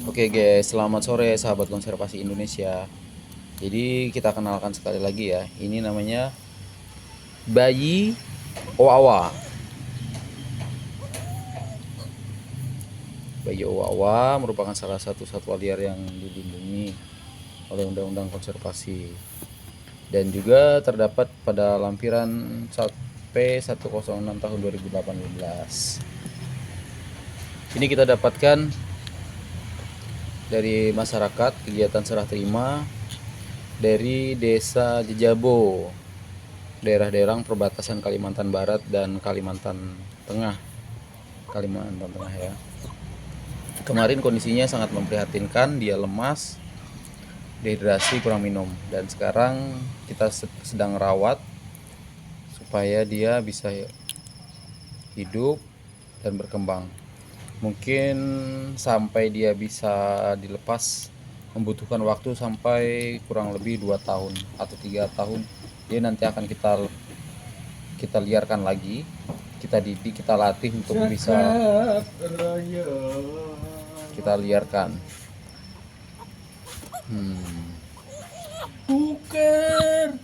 Oke guys, selamat sore sahabat konservasi Indonesia. Jadi kita kenalkan sekali lagi ya. Ini namanya bayi owawa. Bayi owawa merupakan salah satu satwa liar yang dilindungi oleh Undang-Undang Konservasi dan juga terdapat pada lampiran P106 tahun 2018. Ini kita dapatkan dari masyarakat kegiatan serah terima dari Desa Jejabo, daerah-daerah perbatasan Kalimantan Barat dan Kalimantan Tengah. Kalimantan Tengah ya. Kemarin kondisinya sangat memprihatinkan, dia lemas, dehidrasi, kurang minum, dan sekarang kita sedang rawat supaya dia bisa hidup dan berkembang. Mungkin sampai dia bisa dilepas membutuhkan waktu sampai kurang lebih 2 tahun atau 3 tahun. Dia nanti akan kita liarkan lagi, kita didik, kita latih untuk bisa kita liarkan. Bukan.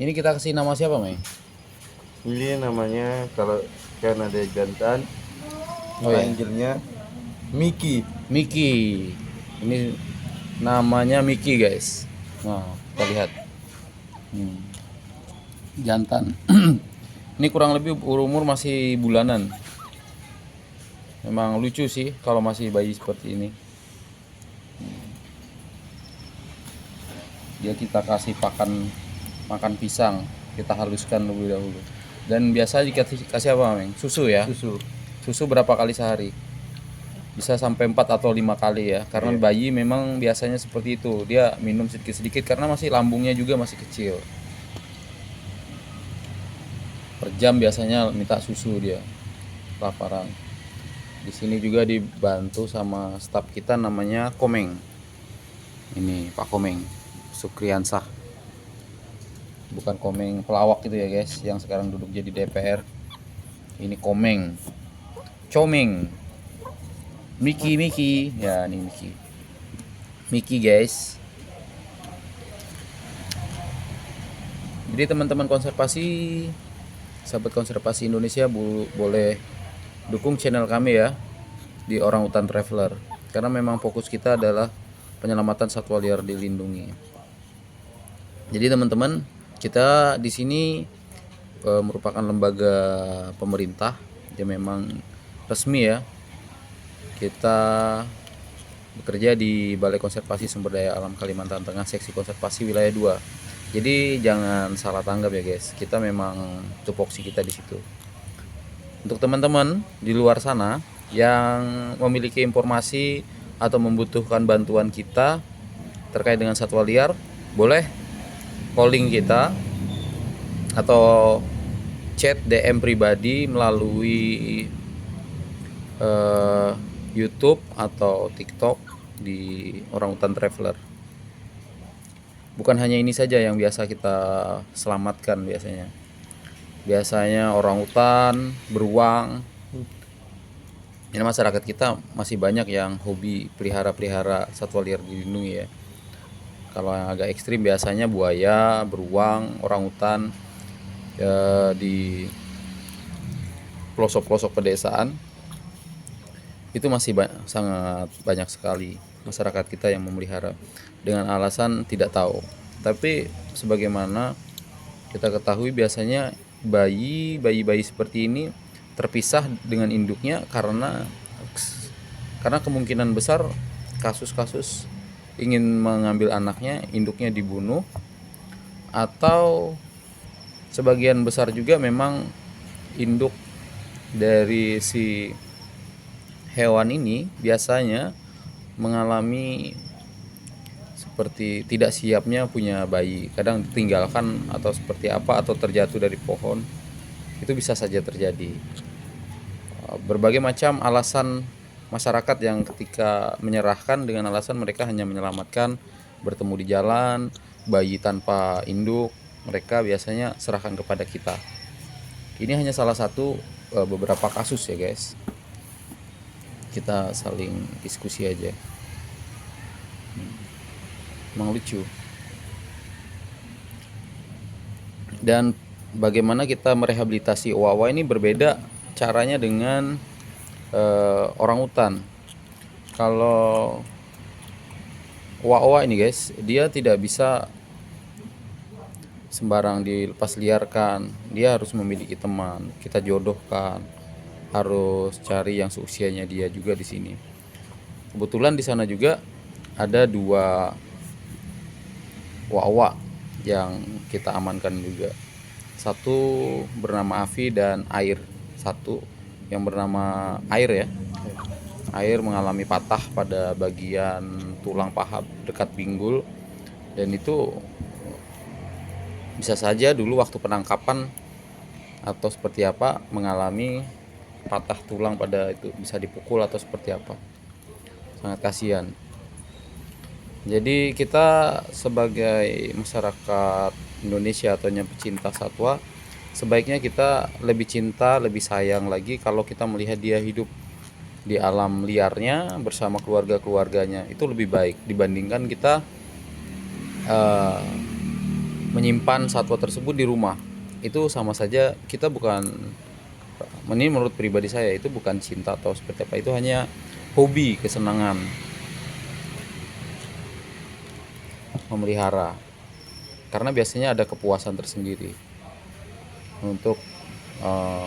Ini kita kasih nama siapa, Mei? Ini namanya kalau karena ada jantan, Oh ya, panggilnya Miki. Miki. Ini namanya Miki, guys. Nah, kita lihat. Jantan. Ini kurang lebih umur masih bulanan. Memang lucu sih kalau masih bayi seperti ini. Dia kita kasih makan pisang, kita haluskan lebih dahulu. Dan biasa dikasih apa, Meng? Susu ya. Susu. Susu berapa kali sehari? Bisa sampai 4 atau 5 kali ya. Karena bayi memang biasanya seperti itu. Dia minum sedikit-sedikit karena masih lambungnya juga masih kecil. Per jam biasanya minta susu dia. Laparan. Di sini juga dibantu sama staf kita namanya Komeng. Ini Pak Komeng Sukriansah. Bukan Komeng pelawak gitu ya guys, yang sekarang duduk jadi DPR. Ini Komeng. Comeng. Miki. Ya, ini Miki. Miki guys. Jadi teman-teman konservasi, sahabat konservasi Indonesia boleh dukung channel kami ya di Orang Utan Traveler, karena memang fokus kita adalah penyelamatan satwa liar dilindungi. Jadi teman-teman, kita di sini merupakan lembaga pemerintah yang memang resmi ya. Kita bekerja di Balai Konservasi Sumber Daya Alam Kalimantan Tengah, Seksi Konservasi Wilayah 2. Jadi jangan salah tanggap ya guys. Kita memang tupoksi kita di situ. Untuk teman-teman di luar sana yang memiliki informasi atau membutuhkan bantuan kita terkait dengan satwa liar, boleh calling kita atau chat DM pribadi melalui YouTube atau TikTok di Orangutan Traveler. Bukan hanya ini saja yang biasa kita selamatkan biasanya. Biasanya orangutan, beruang. Ini masyarakat kita masih banyak yang hobi pelihara satwa liar dilindungi ya. Kalau yang agak ekstrim biasanya buaya, beruang, orangutan ya, di pelosok-pelosok pedesaan itu masih sangat banyak sekali masyarakat kita yang memelihara dengan alasan tidak tahu. Tapi sebagaimana kita ketahui biasanya bayi seperti ini terpisah dengan induknya karena kemungkinan besar kasus-kasus ingin mengambil anaknya, induknya dibunuh, atau sebagian besar juga memang induk dari si hewan ini biasanya mengalami seperti tidak siapnya punya bayi, kadang ditinggalkan atau seperti apa, atau terjatuh dari pohon. Itu bisa saja terjadi. Berbagai macam alasan masyarakat yang ketika menyerahkan dengan alasan mereka hanya menyelamatkan bertemu di jalan, bayi tanpa induk, mereka biasanya serahkan kepada kita. Ini hanya salah satu beberapa kasus ya guys. kita saling diskusi aja. Emang lucu. Dan bagaimana kita merehabilitasi owa-owa ini berbeda caranya dengan orang utan. Kalau owa-owa ini guys, dia tidak bisa sembarang dilepas liarkan, dia harus memiliki teman, kita jodohkan, harus cari yang seusianya dia juga di sini. Kebetulan di sana juga ada 2 owa-owa yang kita amankan juga. Satu bernama Avi dan Air. Satu yang bernama Air ya. Air mengalami patah pada bagian tulang paha dekat pinggul, dan itu bisa saja dulu waktu penangkapan atau seperti apa mengalami patah tulang pada itu, bisa dipukul atau seperti apa. Sangat kasihan. Jadi kita sebagai masyarakat Indonesia atau pecinta satwa, sebaiknya kita lebih cinta, lebih sayang lagi kalau kita melihat dia hidup di alam liarnya bersama keluarga-keluarganya. Itu lebih baik dibandingkan kita menyimpan satwa tersebut di rumah. Itu sama saja kita bukan, ini menurut pribadi saya, itu bukan cinta atau seperti apa, itu hanya hobi, kesenangan memelihara, karena biasanya ada kepuasan tersendiri untuk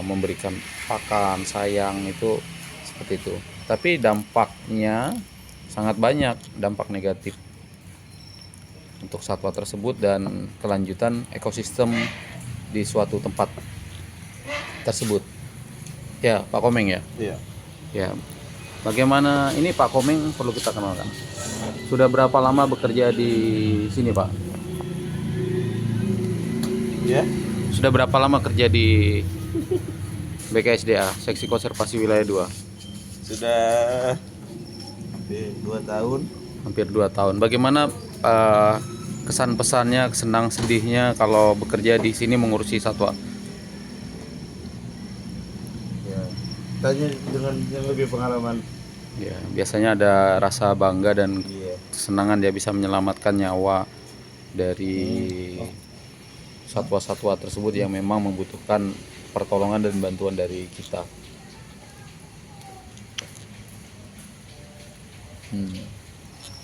memberikan pakan, sayang, itu seperti itu. Tapi dampaknya sangat banyak, dampak negatif untuk satwa tersebut dan kelanjutan ekosistem di suatu tempat tersebut. Ya, Pak Komeng ya. Iya. Ya. Bagaimana ini Pak Komeng, perlu kita kenalkan. Sudah berapa lama bekerja di sini, Pak? Ya. Sudah berapa lama kerja di BKSDA, Seksi Konservasi Wilayah 2? Sudah hampir 2 tahun. Hampir 2 tahun. Bagaimana kesan pesannya, senang sedihnya kalau bekerja di sini mengurusi satwa? Ya. Tanya dengan yang lebih pengalaman. Ya, biasanya ada rasa bangga dan Iya. kesenangan dia bisa menyelamatkan nyawa dari satwa-satwa tersebut yang memang membutuhkan pertolongan dan bantuan dari kita.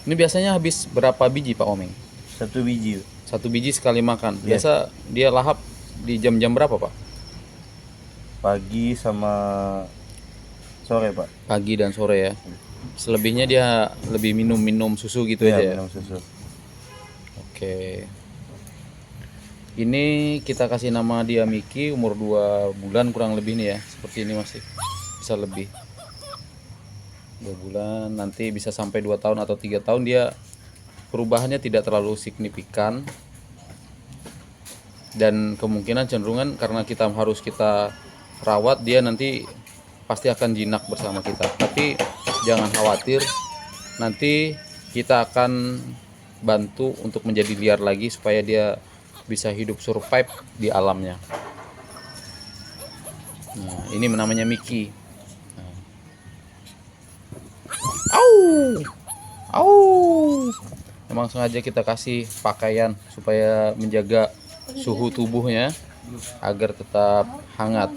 Ini biasanya habis berapa biji Pak Omeng? 1 biji. 1 biji sekali makan. Iya. Biasa dia lahap di jam-jam berapa Pak? Pagi sama sore, Pak. Pagi dan sore ya. Selebihnya dia lebih minum susu gitu aja ya. Minum susu. Oke. Ini kita kasih nama dia Miki, umur 2 bulan kurang lebih nih ya. Seperti ini masih. Bisa lebih. 2 bulan, nanti bisa sampai 2 tahun atau 3 tahun, dia perubahannya tidak terlalu signifikan. Dan kemungkinan cenderungan karena kita rawat, dia nanti pasti akan jinak bersama kita. Tapi jangan khawatir, nanti kita akan bantu untuk menjadi liar lagi supaya dia bisa hidup survive di alamnya. Nah, ini namanya Miki. Memang sengaja kita kasih pakaian supaya menjaga suhu tubuhnya agar tetap hangat.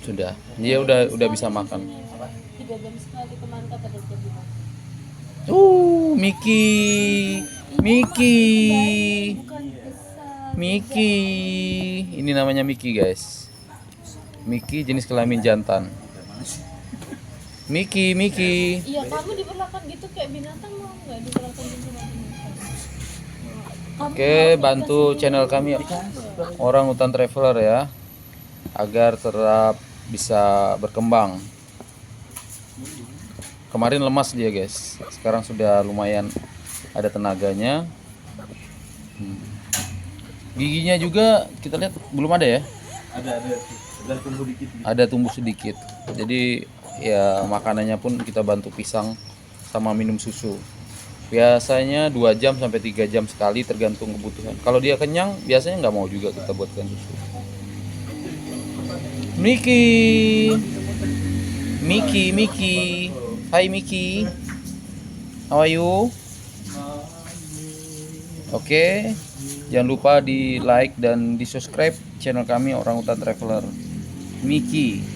Sudah, dia udah bisa makan. 3 jam sekali kemarin kata dokter bilang. Miki, Miki, Bukan besar. Miki. Ini namanya Miki guys. Miki jenis kelamin jantan. Miki. Iya, kamu diperlakukan gitu kayak binatang, mau nggak diperlakukan gitu sama binatang? Kamu Oke, bantu channel kami Orang Utan Traveler ya, agar tetap bisa berkembang. Kemarin lemas dia guys, sekarang sudah lumayan ada tenaganya. Giginya juga kita lihat belum ada ya. Ada tumbuh dikit. Ada tumbuh sedikit. Jadi ya makanannya pun kita bantu pisang sama minum susu. Biasanya 2 jam sampai 3 jam sekali tergantung kebutuhan. Kalau dia kenyang biasanya nggak mau juga kita buatkan susu. Miki. Miki. Hai Miki. How are you? Oke. Jangan lupa di like dan di subscribe channel kami Orangutan Traveler. Miki.